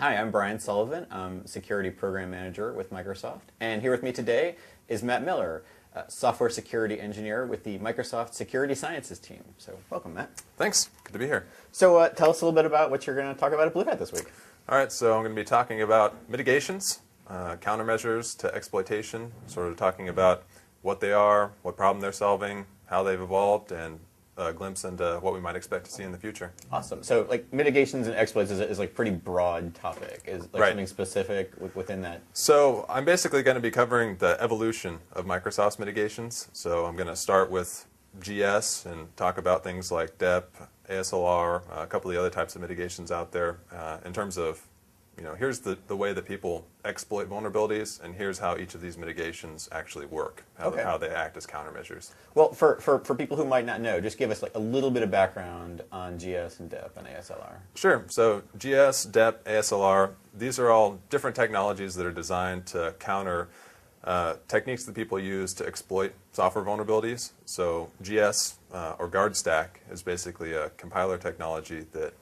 Hi, I'm Brian Sullivan. I'm Security Program Manager with Microsoft. And here with me today is Matt Miller, Software Security Engineer with the Microsoft Security Sciences team. So welcome, Matt. Thanks. Good to be here. So tell us a little bit about what you're going to talk about at BlueHat this week. All right, so I'm going to be talking about mitigations, countermeasures to exploitation, sort of talking about what they are, what problem they're solving, how they've evolved, and a glimpse into what we might expect to see in the future. Awesome. So like mitigations and exploits is like pretty broad topic. Is like something specific within that? So I'm basically going to be covering the evolution of Microsoft's mitigations. So I'm going to start with GS and talk about things like DEP, ASLR, a couple of the other types of mitigations out there in terms of, here's the way that people exploit vulnerabilities, and here's how each of these mitigations actually work, how they act as countermeasures. Well, for people who might not know, just give us like a little bit of background on GS and DEP and ASLR. Sure. So GS, DEP, ASLR, these are all different technologies that are designed to counter techniques that people use to exploit software vulnerabilities. So GS, or guard stack, is basically a compiler technology that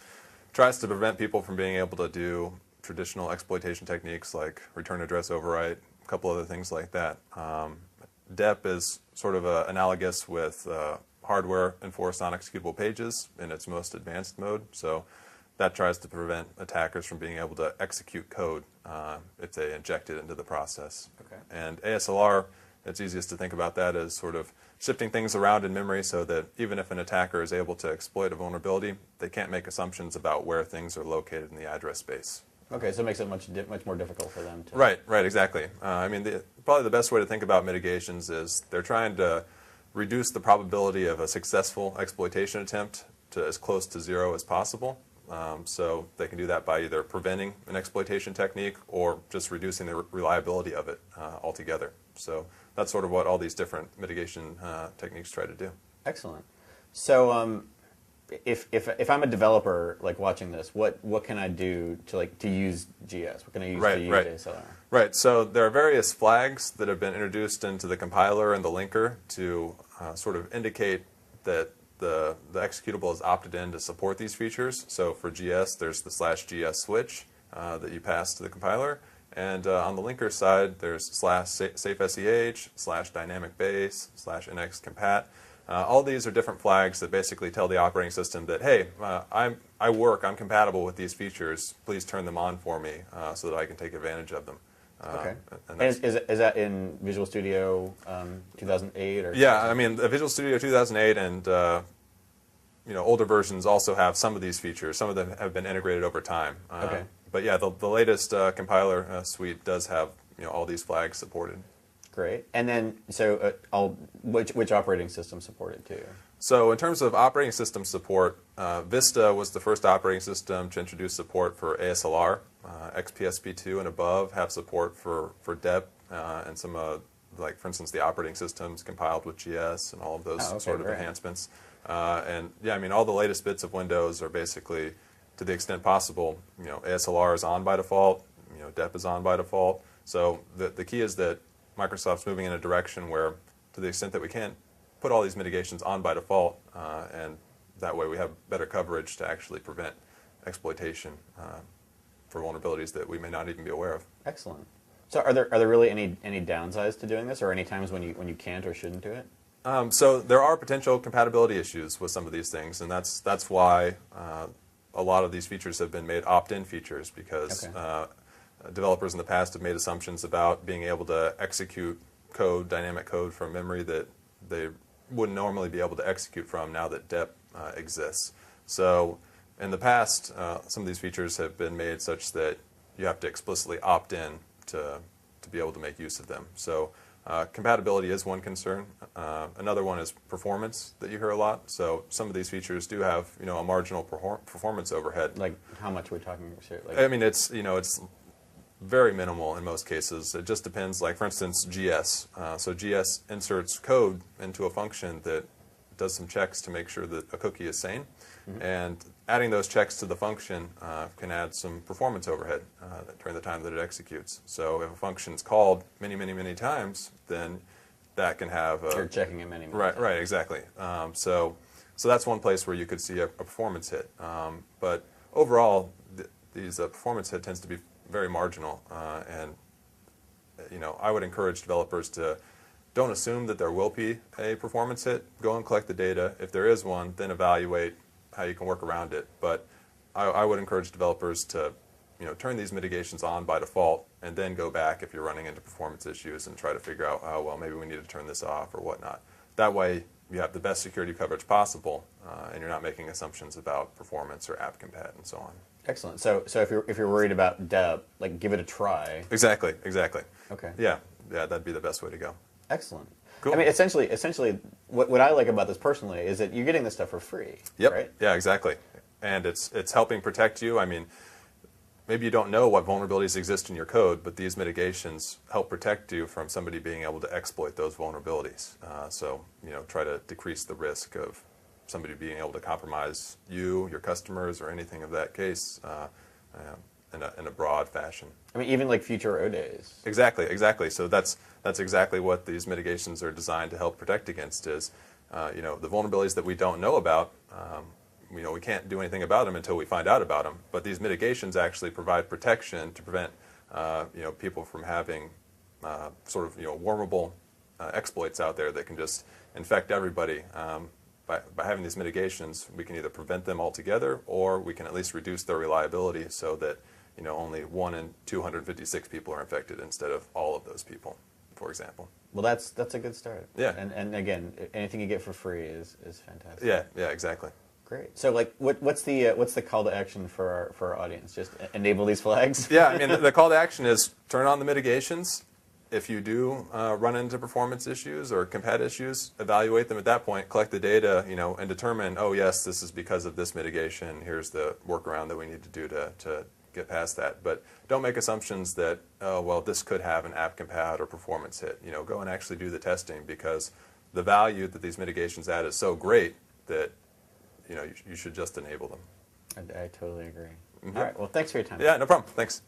tries to prevent people from being able to do traditional exploitation techniques like return address overwrite, a couple other things like that. DEP is sort of analogous with hardware enforced non-executable pages in its most advanced mode. So that tries to prevent attackers from being able to execute code if they inject it into the process. Okay. And ASLR, it's easiest to think about that as sort of shifting things around in memory so that even if an attacker is able to exploit a vulnerability, they can't make assumptions about where things are located in the address space. Okay, so it makes it much more difficult for them to... Right, exactly. Probably the best way to think about mitigations is they're trying to reduce the probability of a successful exploitation attempt to as close to zero as possible. So they can do that by either preventing an exploitation technique or just reducing the reliability of it altogether. So that's sort of what all these different mitigation techniques try to do. Excellent. So if I'm a developer like watching this, what can I do to use GS? What can I use to use ASLR? Right. So there are various flags that have been introduced into the compiler and the linker to sort of indicate that the executable is opted in to support these features. So for GS, there's the /GS switch that you pass to the compiler. And on the linker side, there's /safeSEH, /dynamic base, /nx compat. All these are different flags that basically tell the operating system that, hey, I'm compatible with these features. Please turn them on for me so that I can take advantage of them. Okay. And is that in Visual Studio 2008? Or yeah, I mean, the Visual Studio 2008 and older versions also have some of these features. Some of them have been integrated over time. Okay. But yeah, the latest compiler suite does have all these flags supported. Great. And then, so which operating system supported too? So in terms of operating system support, Vista was the first operating system to introduce support for ASLR. XPSP2 and above have support for DEP and some, like for instance, the operating systems compiled with GS and all of those sort of enhancements. And yeah, I mean, all the latest bits of Windows are basically, to the extent possible, ASLR is on by default, DEP is on by default. So the key is that Microsoft's moving in a direction where, to the extent that we can, put all these mitigations on by default, and that way we have better coverage to actually prevent exploitation for vulnerabilities that we may not even be aware of. Excellent. So are there really any downsides to doing this, or any times when you can't or shouldn't do it? So there are potential compatibility issues with some of these things, and that's why a lot of these features have been made opt-in features, because developers in the past have made assumptions about being able to execute code, dynamic code from memory that they wouldn't normally be able to execute from now that DEP exists. So in the past, some of these features have been made such that you have to explicitly opt in to be able to make use of them. So compatibility is one concern. Another one is performance that you hear a lot. So some of these features do have a marginal performance overhead. Like how much are we talking? I mean, it's very minimal in most cases. It just depends. Like for instance, GS. So GS inserts code into a function that does some checks to make sure that a cookie is sane, and adding those checks to the function can add some performance overhead during the time that it executes. So if a function is called many times, then that can have a... You're checking it many times. Right, exactly. So that's one place where you could see a performance hit. But overall, performance hit tends to be very marginal, and I would encourage developers to don't assume that there will be a performance hit. Go and collect the data. If there is one, then evaluate how you can work around it. But I would encourage developers to turn these mitigations on by default, and then go back if you're running into performance issues and try to figure out, oh, well, maybe we need to turn this off or whatnot. That way, you have the best security coverage possible, and you're not making assumptions about performance or app compat and so on. Excellent. So if you're worried about deb, like give it a try. Exactly. Okay. Yeah, that'd be the best way to go. Excellent. Cool. I mean, essentially, what I like about this personally is that you're getting this stuff for free. Yep. Right? Yeah, exactly. And it's helping protect you. I mean, maybe you don't know what vulnerabilities exist in your code, but these mitigations help protect you from somebody being able to exploit those vulnerabilities. So try to decrease the risk of somebody being able to compromise you, your customers, or anything of that case in a broad fashion. I mean, even like future O days. Exactly. So that's exactly what these mitigations are designed to help protect against is, the vulnerabilities that we don't know about. We can't do anything about them until we find out about them. But these mitigations actually provide protection to prevent, people from having wormable exploits out there that can just infect everybody. By having these mitigations, we can either prevent them altogether, or we can at least reduce their reliability so that only 1 in 256 people are infected instead of all of those people, for example. Well, that's a good start. Yeah. And again, anything you get for free is fantastic. Yeah, exactly. Great. So, like, what's the call to action for our audience? Just enable these flags. Yeah, I mean, the call to action is turn on the mitigations. If you do run into performance issues or compat issues, evaluate them at that point. Collect the data, and determine, oh yes, this is because of this mitigation. Here's the workaround that we need to do to get past that. But don't make assumptions that, oh well, this could have an app compat or performance hit. Go and actually do the testing, because the value that these mitigations add is so great that you should just enable them. I totally agree. Mm-hmm. All right. Well, thanks for your time. Yeah, no problem. Thanks.